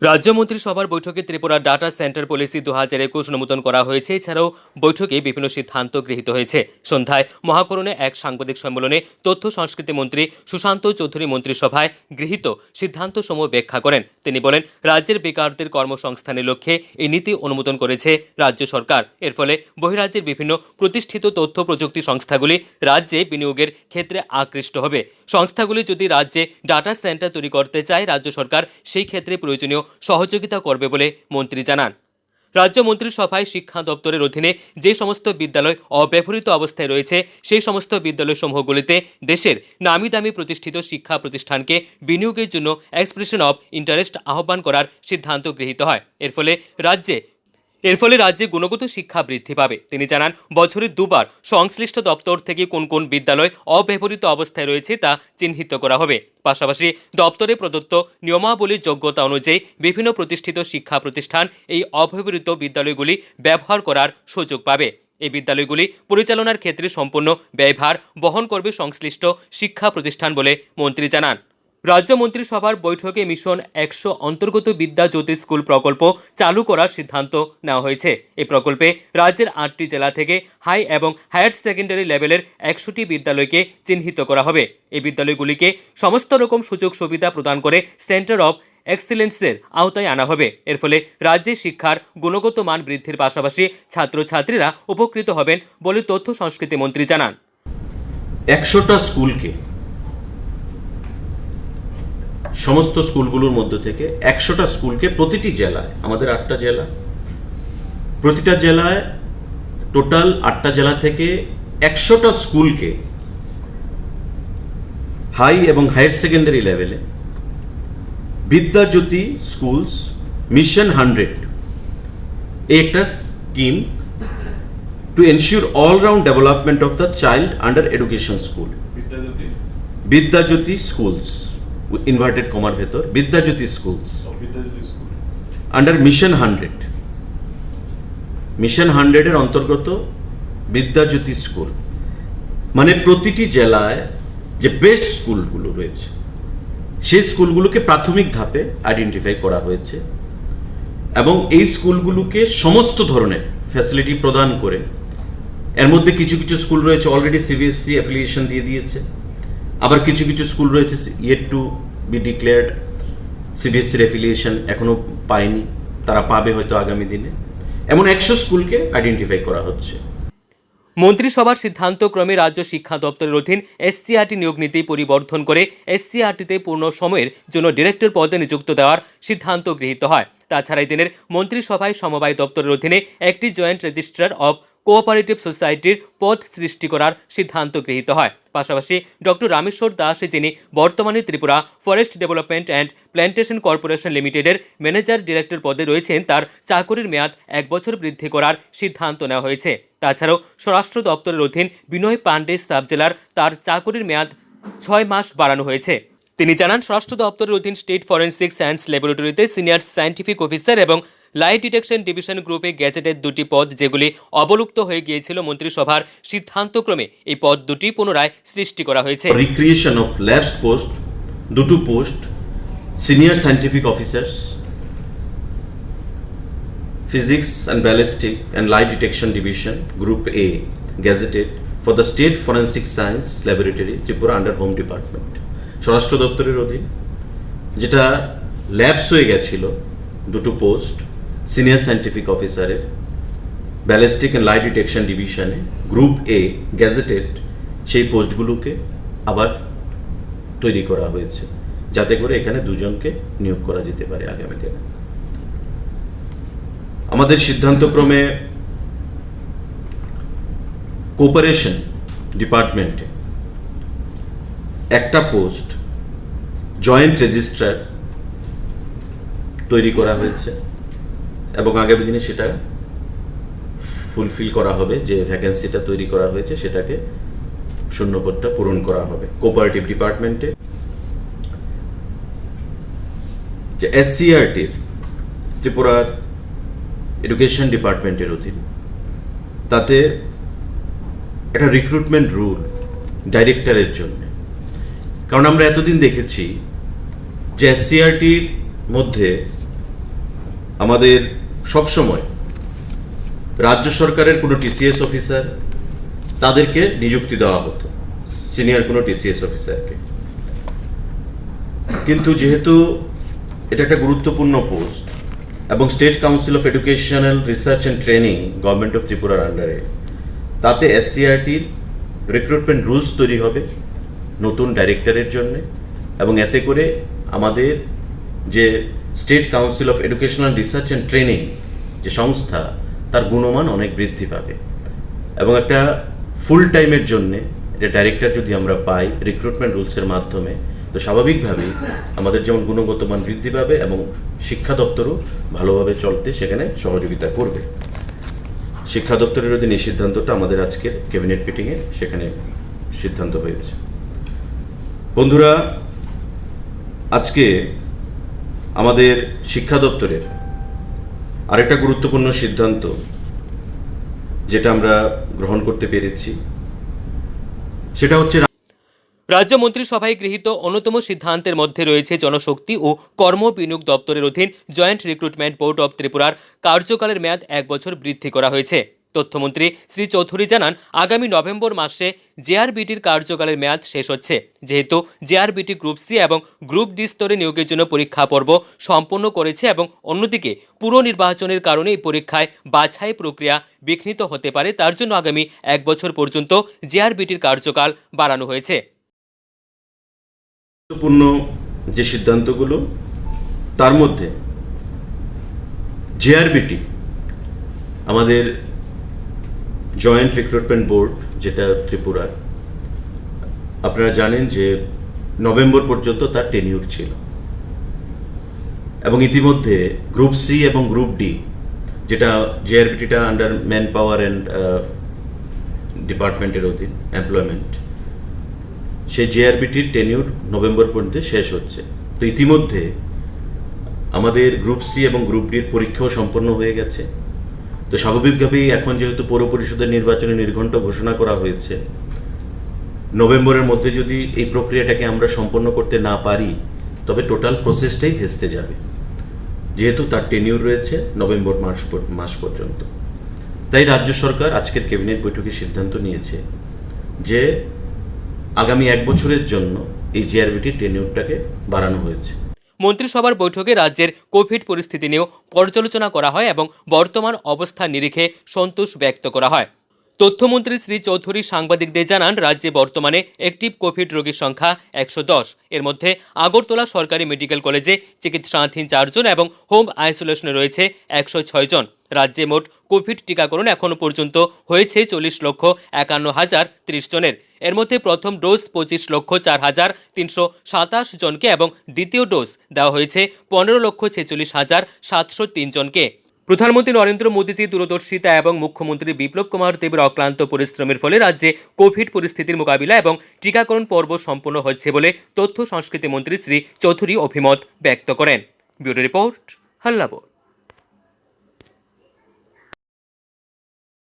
রাজ্য মন্ত্রিসভার বৈঠকে ত্রিপুরা ডাটা সেন্টার পলিসি 2021 অনুমোদন করা হয়েছে। এছাড়াও বৈঠকে বিভিন্ন সিদ্ধান্ত গৃহীত হয়েছে। সন্ধ্যায় মহাকরণে এক সাংবাদিক সম্মেলনে তথ্য সংস্কৃতি মন্ত্রী সুশান্ত চৌধুরী মন্ত্রিসভায় গৃহীত সিদ্ধান্তসমূহ ব্যাখ্যা করেন। তিনি বলেন, রাজ্যের বেকারদের কর্মসংস্থানের লক্ষ্যে এই নীতি অনুমোদন করেছে রাজ্য সরকার। এর ফলে বহিরাজ্যের বিভিন্ন প্রতিষ্ঠিত তথ্য প্রযুক্তি সংস্থাগুলি রাজ্যে বিনিয়োগের ক্ষেত্রে আকৃষ্ট হবে। সংস্থাগুলি যদি রাজ্যে ডাটা সেন্টার তৈরি করতে চায়, রাজ্য সরকার সেই ক্ষেত্রে প্রয়োজনীয় সহযোগিতা করবে বলে মন্ত্রী জানান। রাজ্য মন্ত্রিসভায় শিক্ষা দপ্তরের অধীনে যে সমস্ত বিদ্যালয় অব্যবহৃত অবস্থায় রয়েছে, সেই সমস্ত বিদ্যালয়সমূহগুলিতে দেশের নামি দামি প্রতিষ্ঠিত শিক্ষা প্রতিষ্ঠানকে বিনিয়োগের জন্য এক্সপ্রেশন অব ইন্টারেস্ট আহ্বান করার সিদ্ধান্ত গৃহীত হয়। এর ফলে রাজ্যে গুণগত শিক্ষা বৃদ্ধি পাবে। তিনি জানান, বছরে দুবার সংশ্লিষ্ট দপ্তর থেকে কোন কোন বিদ্যালয় অব্যবহৃত অবস্থায় রয়েছে তা চিহ্নিত করা হবে। পাশাপাশি দপ্তরে প্রদত্ত নিয়মাবলীর যোগ্যতা অনুযায়ী বিভিন্ন প্রতিষ্ঠিত শিক্ষা প্রতিষ্ঠান এই অব্যবহৃত বিদ্যালয়গুলি ব্যবহার করার সুযোগ পাবে। এই বিদ্যালয়গুলি পরিচালনার ক্ষেত্রে সম্পূর্ণ ব্যয়ভার বহন করবে সংশ্লিষ্ট শিক্ষা প্রতিষ্ঠান বলে মন্ত্রী জানান। রাজ্য মন্ত্রিসভার বৈঠকে মিশন 100 অন্তর্গত বিদ্যা জ্যোতি স্কুল প্রকল্প চালু করার সিদ্ধান্ত নেওয়া হয়েছে। এই প্রকল্পে রাজ্যের 8টি জেলা থেকে হাই এবং হায়ার সেকেন্ডারি লেভেলের 100টি বিদ্যালয়কে চিহ্নিত করা হবে। এই বিদ্যালয়গুলিকে সমস্ত রকম সুযোগ সুবিধা প্রদান করে সেন্টার অব এক্সিলেন্সের আওতায় আনা হবে। এর ফলে রাজ্যে শিক্ষার গুণগত মান বৃদ্ধির পাশাপাশি ছাত্রছাত্রীরা উপকৃত হবেন বলে তথ্য সংস্কৃতি মন্ত্রী জানান। 100টা স্কুলকে, সমস্ত স্কুলগুলোর মধ্যে থেকে 100টা স্কুলকে প্রতিটি জেলায়, আমাদের 8টা জেলা, প্রতিটা জেলায় টোটাল 8টা জেলা থেকে 100টা স্কুলকে হাই এবং হায়ার সেকেন্ডারি লেভেলে বিদ্যাজ্যোতি স্কুলস মিশন 100 এই একটা scheme to ensure all-round development of the child under education school, Vidyajyoti schools inverted কমার ভেতর Vidyajyoti schools under mission 100। Mission 100 এর অন্তর্গত বিদ্যাজ্যোতি স্কুল মানে প্রতিটি জেলায় যে বেস্ট স্কুলগুলো রয়েছে সেই স্কুলগুলোকে প্রাথমিক ধাপে আইডেন্টিফাই করা হয়েছে এবং এই স্কুলগুলোকে সমস্ত ধরনের ফ্যাসিলিটি প্রদান করে, এর মধ্যে কিছু কিছু স্কুল রয়েছে অলরেডি সিবিএসসি অ্যাফিলিয়েশন দিয়ে দিয়েছে, আবার কিছু কিছু স্কুল রয়েছে ইয়েট টু বি ডিক্লেয়ার্ড, সিবিএসসির অ্যাফিলিয়েশন এখনো পায়নি, তারা পাবে হয়তো আগামী দিনে। এমন 100 স্কুলকে আইডেন্টিফাই করা হচ্ছে। মন্ত্রিসভার সিদ্ধান্তক্রমে রাজ্য শিক্ষা দপ্তরের অধীন এসসিআরটি নিয়োগ নীতি পরিবর্তন করে এসসিআরটিতে পূর্ণ সময়ের জন্য ডিরেক্টর পদে নিযুক্ত দেওয়ার সিদ্ধান্ত গৃহীত হয়। তাছাড়া এই দিনের মন্ত্রিসভায় সমবায় দপ্তরের অধীনে একটি জয়েন্ট রেজিস্ট্রার অব কোঅপারেটিভ সোসাইটির পদ সৃষ্টি করার সিদ্ধান্ত গৃহীত হয়। পাশাপাশি ডক্টর রামেশ্বর দাস, যিনি বর্তমানে Tripura forest development and plantation corporation লিমিটেডের ম্যানেজার ডিরেক্টর পদে রয়েছেন, তার চাকরির মেয়াদ 1 বছর বৃদ্ধি করার সিদ্ধান্ত নেওয়া হয়েছে। তাছাড়াও স্বরাষ্ট্র দপ্তরের অধীন বিনয় পান্ডে সাব জেলার তার চাকরির মেয়াদ 6 মাস বাড়ানো হয়েছে। তিনি জানান, স্বরাষ্ট্র দপ্তরের অধীন স্টেট ফরেন্সিক সায়েন্স ল্যাবরেটরিতে সিনিয়র সায়েন্টিফিক অফিসার এবং লাই ডিটেকশন ডিভিশন গ্রুপে গেজেটেড 2টি পদ যেগুলি অবলুপ্ত হয়ে গিয়েছিল, মন্ত্রিসভার সিদ্ধান্তক্রমে এই পদ দুটি পুনরায় সৃষ্টি করা হয়েছে। Recreation of labs post, 2 post senior scientific officers Physics and Ballistic and Lie Detection Division, Group A, gazetted for the State Forensic Science Laboratory, Tripura under Home Department. স্বরাষ্ট্র দপ্তরের অধীন যেটা ল্যাবস হয়ে গেছিল 2 পোস্ট সিনিয়র সায়েন্টিফিক অফিসারের ballistic and lie detection ডিভিশনে group A gazetted, সেই পোস্টগুলোকে আবার তৈরি করা হয়েছে যাতে করে এখানে 2 জনকে নিয়োগ করা যেতে পারে আগামী দিনে। আমাদের সিদ্ধান্তক্রমে কোঅপারেশন ডিপার্টমেন্টে একটা পোস্ট জয়েন্ট রেজিস্ট্রার তৈরি করা হয়েছে এবং আগামী দিনে সেটা ফুলফিল করা হবে, যে ভ্যাকেন্সিটা তৈরি করা হয়েছে সেটাকে শূন্যপদটা পূরণ করা হবে। কোঅপারেটিভ ডিপার্টমেন্টে যে এসসিআরটির ত্রিপুরা এডুকেশন ডিপার্টমেন্টের অধীন, তাতে একটা রিক্রুটমেন্ট রুল ডাইরেক্টরের জন্য, কারণ আমরা এতদিন দেখেছি যে এসসিআরটির মধ্যে আমাদের সবসময় রাজ্য সরকারের কোনো টিসিএস অফিসার তাদেরকে নিযুক্তি দেওয়া হতো, সিনিয়র কোনো টিসিএস অফিসারকে। কিন্তু যেহেতু এটা একটা গুরুত্বপূর্ণ পোস্ট এবং state council of educational research and training government of ত্রিপুরার আন্ডারে, তাতে এসসিআরটির রিক্রুটমেন্ট রুলস তৈরি হবে নতুন ডাইরেক্টরের জন্য, এবং এতে করে আমাদের যে state council of educational research and training যে সংস্থা, তার গুণমান অনেক বৃদ্ধি পাবে। এবং একটা ফুল টাইমের জন্যে এটা ডাইরেক্টর যদি আমরা পাই রিক্রুটমেন্ট রুলসের মাধ্যমে, তো স্বাভাবিকভাবেই আমাদের যেমন গুণগত মান বৃদ্ধি পাবে এবং শিক্ষা দপ্তরও ভালোভাবে চলতে সেখানে সহযোগিতা করবে। শিক্ষা দপ্তরের অধীন এই সিদ্ধান্তটা আমাদের আজকের ক্যাবিনেট মিটিংয়ে সেখানে সিদ্ধান্ত হয়েছে। বন্ধুরা, আজকে আমাদের শিক্ষা দপ্তরের আরেকটা গুরুত্বপূর্ণ সিদ্ধান্ত যেটা আমরা গ্রহণ করতে পেরেছি, সেটা হচ্ছে রাজ্য মন্ত্রিসভায় গৃহীত অন্যতম সিদ্ধান্তের মধ্যে রয়েছে জনশক্তি ও কর্ম বিনিয়োগ দপ্তরের অধীন জয়েন্ট রিক্রুটমেন্ট বোর্ড অব ত্রিপুরার কার্যকালের মেয়াদ 1 বছর বৃদ্ধি করা হয়েছে। তথ্যমন্ত্রী শ্রী চৌধুরী জানান, আগামী নভেম্বর মাসে জেআরবিটির কার্যকালের মেয়াদ শেষ হচ্ছে। যেহেতু জেআরবিটি গ্রুপ সি এবং গ্রুপ ডি স্তরে নিয়োগের জন্য পরীক্ষা পর্ব সম্পন্ন করেছে এবং অন্যদিকে পুর নির্বাচনের কারণে এই পরীক্ষায় বাছাই প্রক্রিয়া বিঘ্নিত হতে পারে, তার জন্য আগামী 1 বছর পর্যন্ত জেআরবিটির কার্যকাল বাড়ানো হয়েছে। গুরুত্বপূর্ণ যে সিদ্ধান্তগুলো, তার মধ্যে জেআরবিটি আমাদের জয়েন্ট রিক্রুটমেন্ট বোর্ড যেটা ত্রিপুরার, আপনারা জানেন যে নভেম্বর পর্যন্ত তার টেনিউর ছিল, এবং ইতিমধ্যে গ্রুপ সি এবং গ্রুপ ডি, যেটা জেআরবিটিটা আন্ডার ম্যান পাওয়ার অ্যান্ড ডিপার্টমেন্টের অধীন এমপ্লয়মেন্ট, সেই জেআরবিটির টেনিউর নভেম্বর পর্যন্ত শেষ হচ্ছে। তো ইতিমধ্যে আমাদের গ্রুপ সি এবং গ্রুপ ডির পরীক্ষাও সম্পন্ন হয়ে গেছে। তো স্বাভাবিকভাবেই এখন যেহেতু পৌর পরিষদের নির্বাচনে নির্ঘণ্ট ঘোষণা করা হয়েছে, নভেম্বরের মধ্যে যদি এই প্রক্রিয়াটাকে আমরা সম্পন্ন করতে না পারি, তবে টোটাল প্রসেসটাই ভেস্তে যাবে, যেহেতু তার টেনিউর রয়েছে নভেম্বর মাস পর্যন্ত। তাই রাজ্য সরকার আজকের ক্যাবিনেট বৈঠকে সিদ্ধান্ত নিয়েছে যে আগামী 1 বছরের জন্য এই জেআরবিটির টেনিউরটাকে বাড়ানো হয়েছে। মন্ত্রিসভার বৈঠকে রাজ্যের কোভিড পরিস্থিতি নিয়েও পর্যালোচনা করা হয় এবং বর্তমান অবস্থা নিরিখে সন্তোষ ব্যক্ত করা হয়। তথ্যমন্ত্রী শ্রী চৌধুরী সাংবাদিকদের জানান, রাজ্যে বর্তমানে অ্যাক্টিভ কোভিড রোগীর সংখ্যা 110। এর মধ্যে আগরতলা সরকারি মেডিকেল কলেজে চিকিৎসাধীন 4 জন এবং হোম আইসোলেশনে রয়েছে 106 জন। রাজ্যে মোট কোভিড টিকাকরণ এখনও পর্যন্ত হয়েছে 40,51,030 জনের। এর মধ্যে প্রথম ডোজ 25,04,327 জনকে এবং দ্বিতীয় ডোজ দেওয়া হয়েছে 15,46,703 জনকে। প্রধানমন্ত্রী নরেন্দ্র মোদীজির দূরদর্শিতা এবং মুখ্যমন্ত্রী বিপ্লব কুমার দেবের অক্লান্ত পরিশ্রমের ফলে রাজ্যে কোভিড পরিস্থিতির মোকাবিলা এবং টিকাকরণ পর্ব সম্পন্ন হচ্ছে বলে তথ্য সংস্কৃতি মন্ত্রী শ্রী চৌধুরী অভিমত ব্যক্ত করেন। Bureau report, হাল্লাবোর্ড।